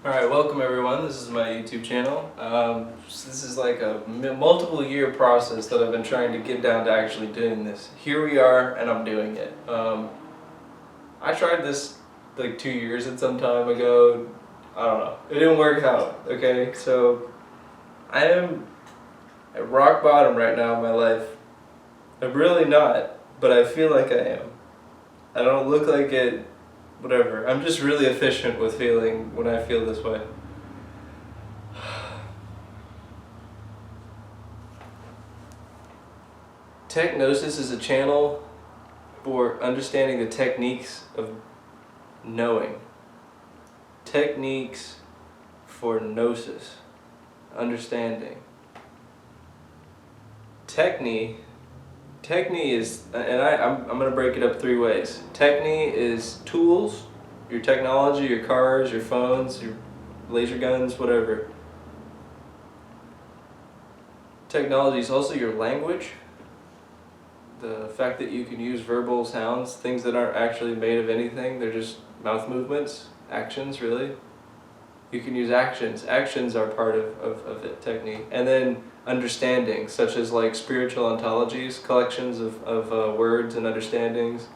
Alright, welcome everyone. This is my YouTube channel. This is like a multiple year process that I've been trying to get down to actually doing this. Here we are, and I'm doing it. I tried this like 2 years and some time ago. I don't know. It didn't work out, okay? So, I am at rock bottom right now in my life. I'm really not, but I feel like I am. I don't look like it. Whatever. I'm just really efficient with feeling when I feel this way. Technosis is a channel for understanding the techniques of knowing. Techniques for gnosis, understanding. Techni is, and I'm going to break it up three ways. Techni is tools, your technology, your cars, your phones, your laser guns, whatever. Technology is also your language. The fact that you can use verbal sounds, things that aren't actually made of anything, they're just mouth movements, actions really. You can use actions. Actions are part of it, technique. And then understanding, such as like spiritual ontologies, collections of words and understandings.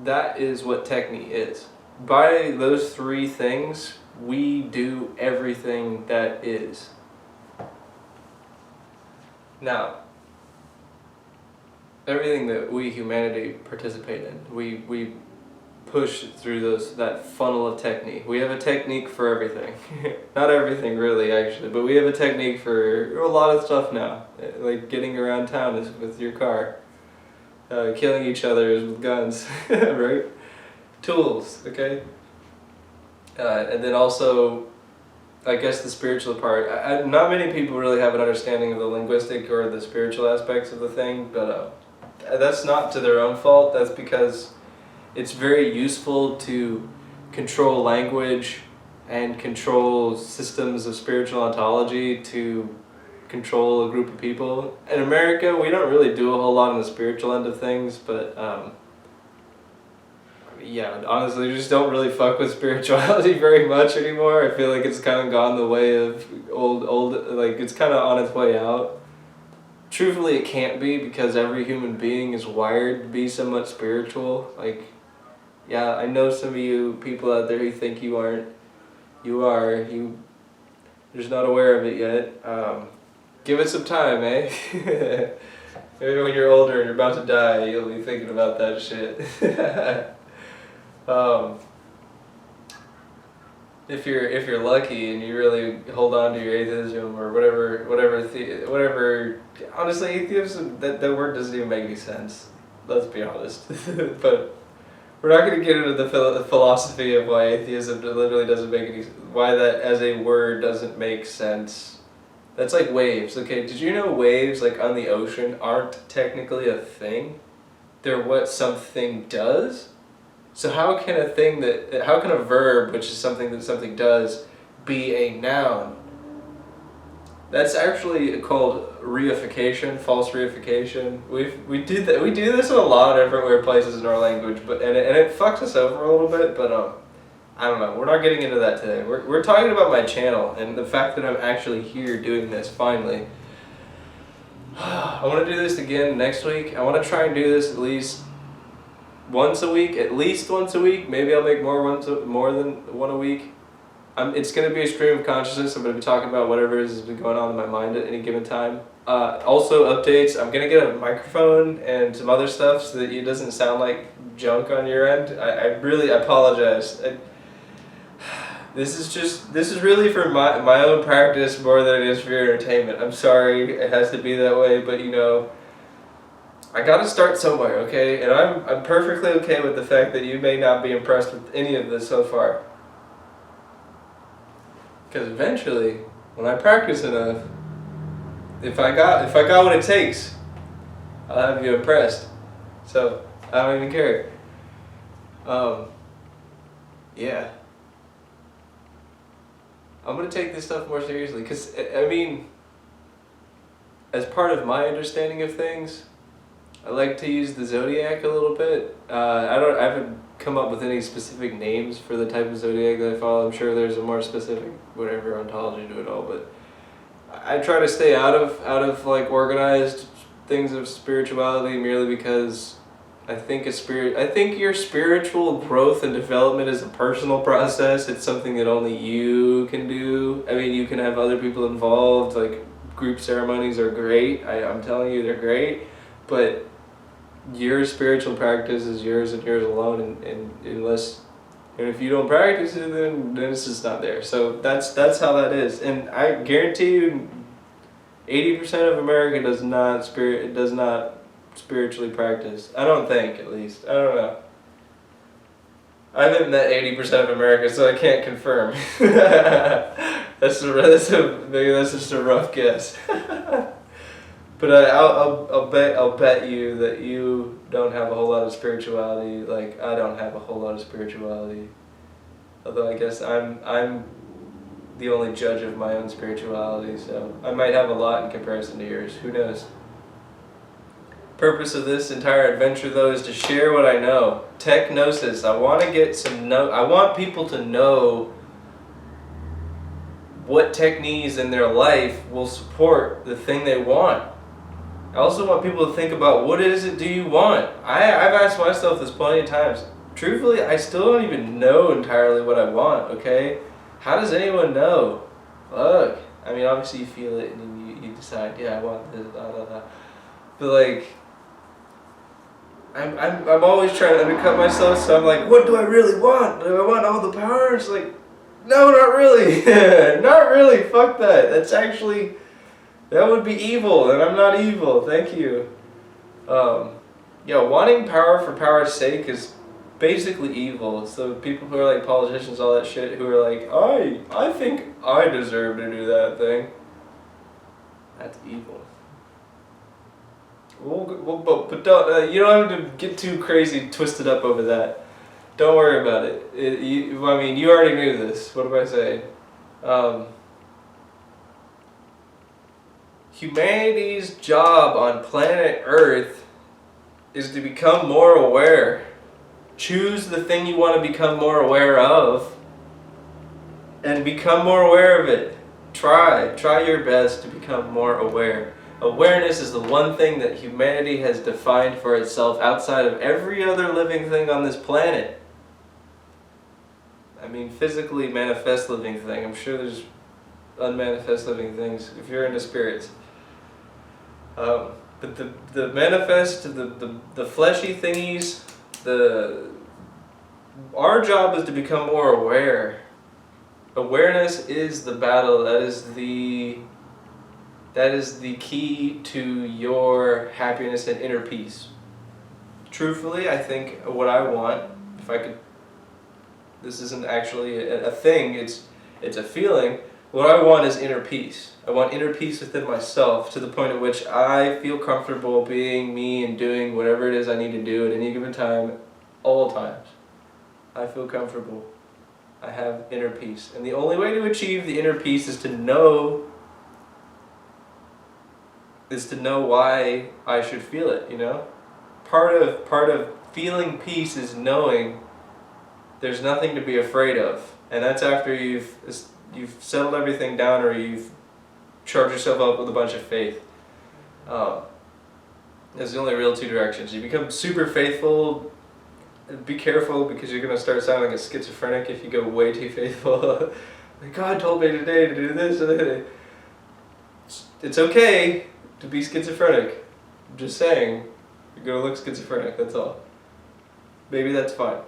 That is what technique is. By those three things, we do everything that is. Now, everything that we humanity participate in, we push through that funnel of technique. We have a technique for everything. Not everything really, actually, but we have a technique for a lot of stuff now. Like getting around town is with your car. Killing each other is with guns, right? Tools, okay? And then also, I guess the spiritual part. Not many people really have an understanding of the linguistic or the spiritual aspects of the thing, but that's not to their own fault. That's because it's very useful to control language and control systems of spiritual ontology to control a group of people. In America, we don't really do a whole lot on the spiritual end of things, but yeah, honestly, we just don't really fuck with spirituality very much anymore. I feel like it's kind of gone the way of old, like it's kind of on its way out. Truthfully, it can't be, because every human being is wired to be somewhat spiritual. Like, yeah, I know some of you people out there who think you aren't. You are. You're just not aware of it yet. Give it some time, eh? Maybe when you're older and you're about to die, you'll be thinking about that shit. If you're lucky and you really hold on to your atheism or whatever. Honestly, atheism, that word doesn't even make any sense. Let's be honest. But we're not going to get into the philosophy of why atheism literally doesn't make any, why that as a word doesn't make sense. That's like waves, okay? Did you know waves, like on the ocean, aren't technically a thing? They're what something does? So how can a verb, which is something that something does, be a noun? That's actually called reification, false reification. We do this in a lot of different places in our language, but it fucks us over a little bit. But I don't know. We're not getting into that today. We're talking about my channel and the fact that I'm actually here doing this finally. I want to do this again next week. I want to try and do this at least once a week. Maybe I'll make more than one a week. It's going to be a stream of consciousness. I'm going to be talking about whatever has been going on in my mind at any given time. Also updates. I'm going to get a microphone and some other stuff so that it doesn't sound like junk on your end. I really apologize. This is really for my own practice more than it is for your entertainment. I'm sorry it has to be that way, but you know, I gotta start somewhere, okay? And I'm perfectly okay with the fact that you may not be impressed with any of this so far. Because eventually, when I practice enough, if I got what it takes, I'll have you impressed. So I don't even care. Yeah. I'm gonna take this stuff more seriously, because I mean, as part of my understanding of things, I like to use the zodiac a little bit. I haven't come up with any specific names for the type of zodiac that I follow. I'm sure there's a more specific whatever ontology to it all, but I try to stay out of like organized things of spirituality merely because I think your spiritual growth and development is a personal process. It's something that only you can do. I mean, you can have other people involved, like group ceremonies are great. I'm telling you, they're great, but your spiritual practice is yours and yours alone, and if you don't practice it, then it's just not there. So that's how that is, and I guarantee you, 80% of America does not spiritually practice. I don't think, at least. I don't know. I haven't met 80% of America, so I can't confirm. That's just a rough guess. But I'll bet you that you don't have a whole lot of spirituality. Like I don't have a whole lot of spirituality. Although I guess I'm the only judge of my own spirituality, so I might have a lot in comparison to yours. Who knows? Purpose of this entire adventure, though, is to share what I know. Technosis. I want people to know what techniques in their life will support the thing they want. I also want people to think about what is it do you want. I've asked myself this plenty of times. Truthfully, I still don't even know entirely what I want, okay? How does anyone know? Fuck. I mean, obviously you feel it and you decide, yeah, I want this, blah, blah, blah. But like, I'm always trying to undercut myself, so I'm like, what do I really want? Do I want all the power? It's like, no, not really. Not really, fuck that. That would be evil, and I'm not evil, thank you. Wanting power for power's sake is basically evil. It's the people who are like politicians, all that shit, who are like, I think I deserve to do that thing. That's evil. But don't, you don't have to get too crazy twisted up over that. Don't worry about it. You already knew this. What am I saying? Humanity's job on planet Earth is to become more aware. Choose the thing you want to become more aware of and become more aware of it. Try your best to become more aware. Awareness is the one thing that humanity has defined for itself outside of every other living thing on this planet. I mean, physically manifest living thing. I'm sure there's unmanifest living things if you're into spirits. But the manifest, the fleshy thingies, our job is to become more aware. Awareness is the battle. That is the key to your happiness and inner peace. Truthfully, I think what I want, if I could, this isn't actually a thing, it's a feeling. What I want is inner peace. I want inner peace within myself to the point at which I feel comfortable being me and doing whatever it is I need to do at any given time, all times. I feel comfortable. I have inner peace. And the only way to achieve the inner peace is to know why I should feel it, you know? Part of feeling peace is knowing there's nothing to be afraid of. And that's after you've settled everything down or you've charged yourself up with a bunch of faith. There's the only real two directions. You become super faithful. Be careful because you're going to start sounding like a schizophrenic if you go way too faithful. Like, God told me today to do this. It's okay to be schizophrenic. I'm just saying, you're going to look schizophrenic, that's all. Maybe that's fine.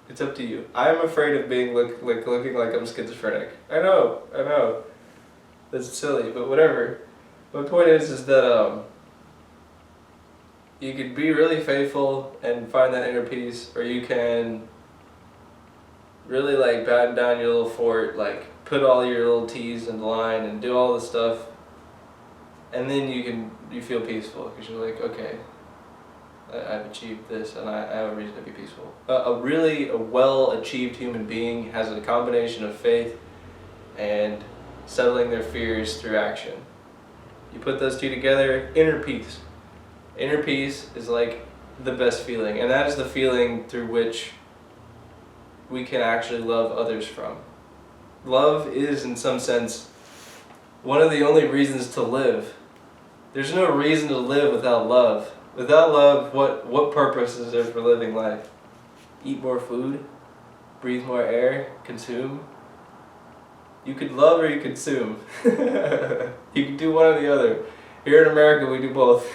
It's up to you. I'm afraid of being looking like I'm schizophrenic. I know. That's silly, but whatever. My point is that you could be really faithful and find that inner peace, or you can really like batten down your little fort, like put all your little T's in line and do all the stuff, and then you feel peaceful because you're like, okay, I've achieved this and I have a reason to be peaceful. A well-achieved human being has a combination of faith and settling their fears through action. You put those two together, inner peace. Inner peace is like the best feeling, and that is the feeling through which we can actually love others from. Love is, in some sense, one of the only reasons to live. There's no reason to live without love. Without love, what purpose is there for living life? Eat more food? Breathe more air? Consume? You could love or you could consume. You can do one or the other. Here in America, we do both.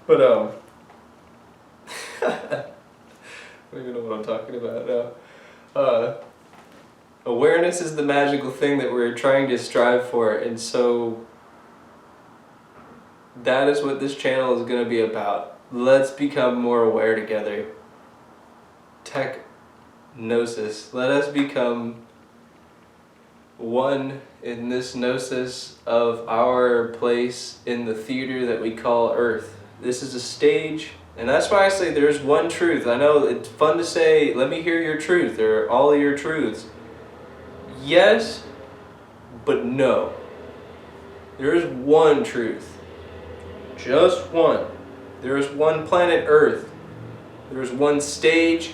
But I don't even know what I'm talking about now. Awareness is the magical thing that we're trying to strive for, and so that is what this channel is going to be about. Let's become more aware together. Gnosis. Let us become one in this gnosis of our place in the theater that we call Earth. This is a stage, and that's why I say there's one truth. I know it's fun to say, let me hear your truth, or all of your truths. Yes, but no. There is one truth. Just one. There is one planet Earth. There is one stage.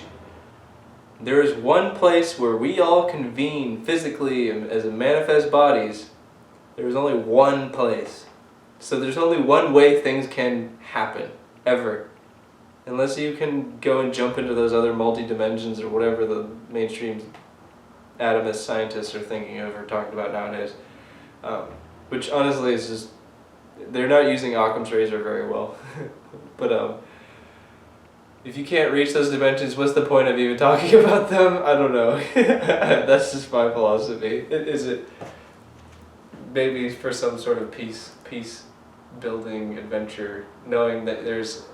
There is one place where we all convene physically as manifest bodies. There is only one place. So there's only one way things can happen, ever. Unless you can go and jump into those other multi-dimensions or whatever the mainstream atomist scientists are thinking of or talking about nowadays. Which honestly is just, they're not using Occam's razor very well. But if you can't reach those dimensions, what's the point of even talking about them? I don't know. That's just my philosophy. Is it maybe for some sort of peace building adventure, knowing that there's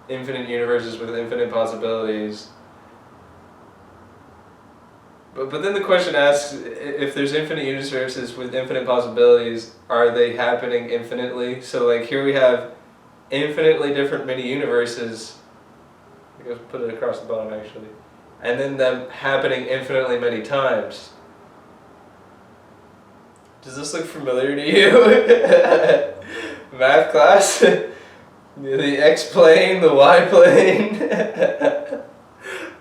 infinite universes with infinite possibilities. But then the question asks, if there's infinite universes with infinite possibilities, are they happening infinitely? So like here we have infinitely different mini universes. Let's put it across the bottom actually. And then them happening infinitely many times. Does this look familiar to you? Math class? The X plane, the Y plane.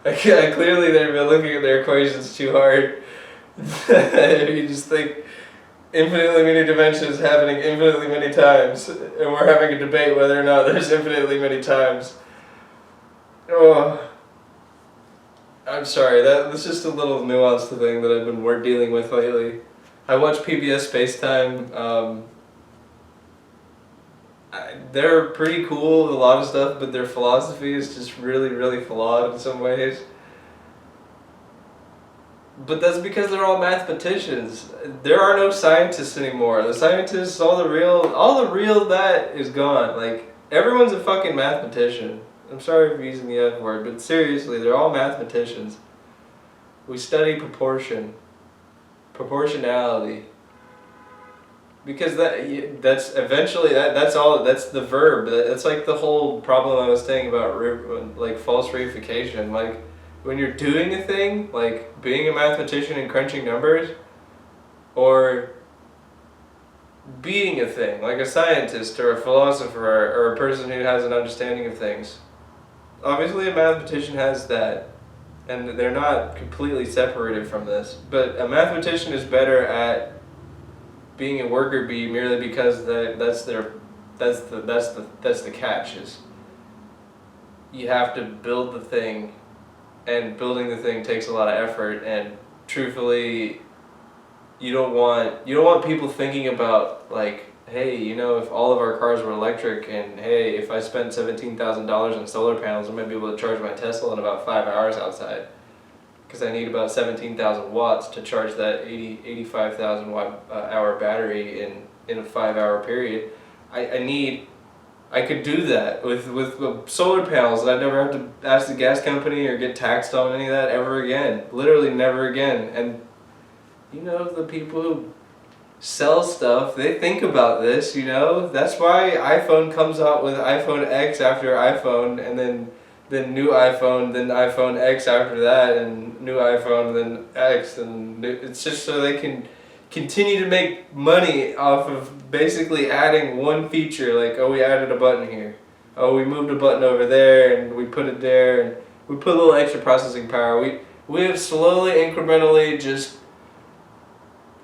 Clearly they've been looking at their equations too hard. You just think infinitely many dimensions happening infinitely many times, and we're having a debate whether or not there's infinitely many times. Oh, I'm sorry, that's just a little nuanced thing that I've been dealing with lately. I watch PBS Spacetime. They're pretty cool with a lot of stuff, but their philosophy is just really, really flawed in some ways. But that's because they're all mathematicians. There are no scientists anymore. The scientists, all the real that is gone. Like, everyone's a fucking mathematician. I'm sorry for using the F word, but seriously, they're all mathematicians. We study proportionality. Because that's the verb. That's like the whole problem I was saying about like false reification. Like when you're doing a thing, like being a mathematician and crunching numbers, or being a thing, like a scientist or a philosopher or a person who has an understanding of things. Obviously a mathematician has that, and they're not completely separated from this, but a mathematician is better at being a worker bee merely because that's the catch is you have to build the thing, and building the thing takes a lot of effort, and truthfully you don't want people thinking about like, hey, you know, if all of our cars were electric, and hey, if I spent $17,000 on solar panels, I might be able to charge my Tesla in about 5 hours outside. Because I need about 17,000 watts to charge that 85,000 watt hour battery in a 5 hour period. I could do that with solar panels, and I'd never have to ask the gas company or get taxed on any of that ever again. Literally never again. And you know, the people who sell stuff, they think about this, you know? That's why iPhone comes out with iPhone X after iPhone, and then new iPhone, then iPhone X after that, and new iPhone, then X, and it's just so they can continue to make money off of basically adding one feature, like, oh, we added a button here, oh, we moved a button over there, and we put it there, We put a little extra processing power. We have slowly, incrementally, just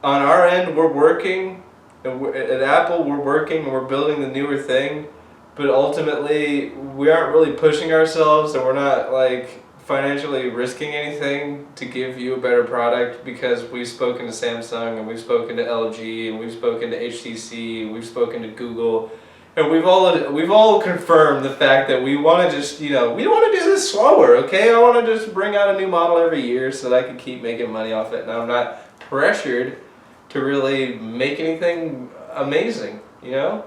on our end, we're working. At Apple, we're working and we're building the newer thing, but ultimately, we aren't really pushing ourselves, and we're not like financially risking anything to give you a better product, because we've spoken to Samsung and we've spoken to LG and we've spoken to HTC and we've spoken to Google, and we've all confirmed the fact that we want to just, we don't want to do this slower, okay? I want to just bring out a new model every year so that I can keep making money off it, and I'm not pressured to really make anything amazing, And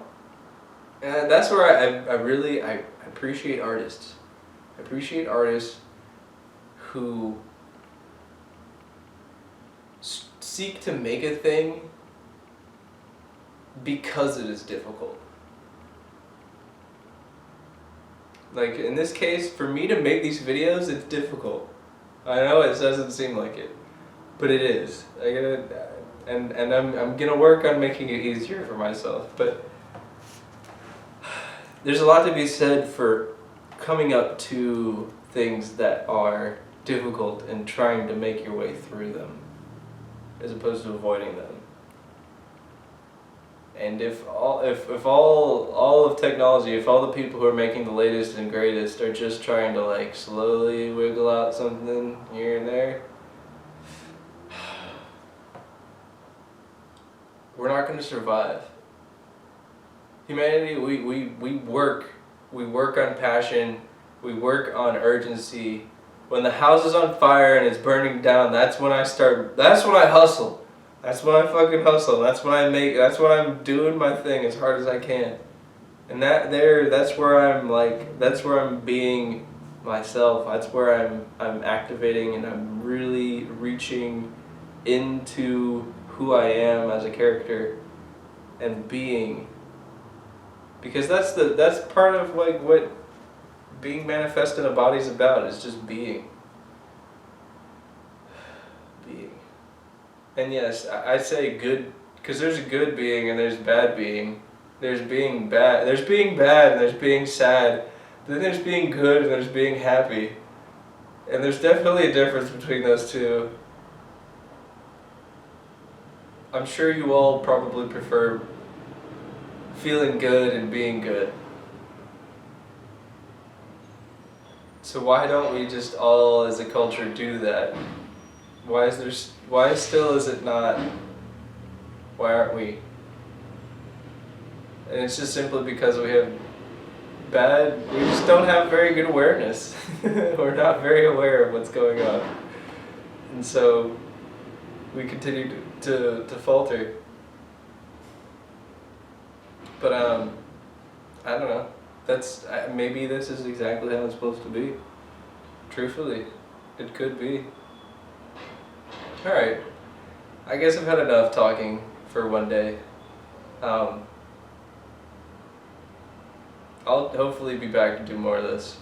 that's where I really appreciate artists. I appreciate artists who seek to make a thing because it is difficult. Like in this case, for me to make these videos, it's difficult. I know it doesn't seem like it, but it is. And I'm gonna work on making it easier for myself. But there's a lot to be said for coming up to things that are difficult and trying to make your way through them, as opposed to avoiding them. And if all of technology, if all the people who are making the latest and greatest are just trying to like slowly wiggle out something here and there, we're not going to survive. Humanity, we work on passion, we work on urgency. When the house is on fire and it's burning down, that's when I hustle. That's when I fucking hustle. That's when I'm doing my thing as hard as I can. And that's where I'm being myself. That's where I'm activating, and I'm really reaching into who I am as a character and being. Because that's part of like what being manifest in a body is about, is just being. And yes, I say good, because there's a good being and there's bad being. There's being bad, and there's being sad. Then there's being good and there's being happy. And there's definitely a difference between those two. I'm sure you all probably prefer feeling good and being good. So why don't we just all as a culture do that? Why still is it not? Why aren't we? And it's just simply because we just don't have very good awareness. We're not very aware of what's going on. And so we continue to falter. But I don't know. Maybe this is exactly how it's supposed to be. Truthfully, it could be. Alright, I guess I've had enough talking for one day. I'll hopefully be back to do more of this.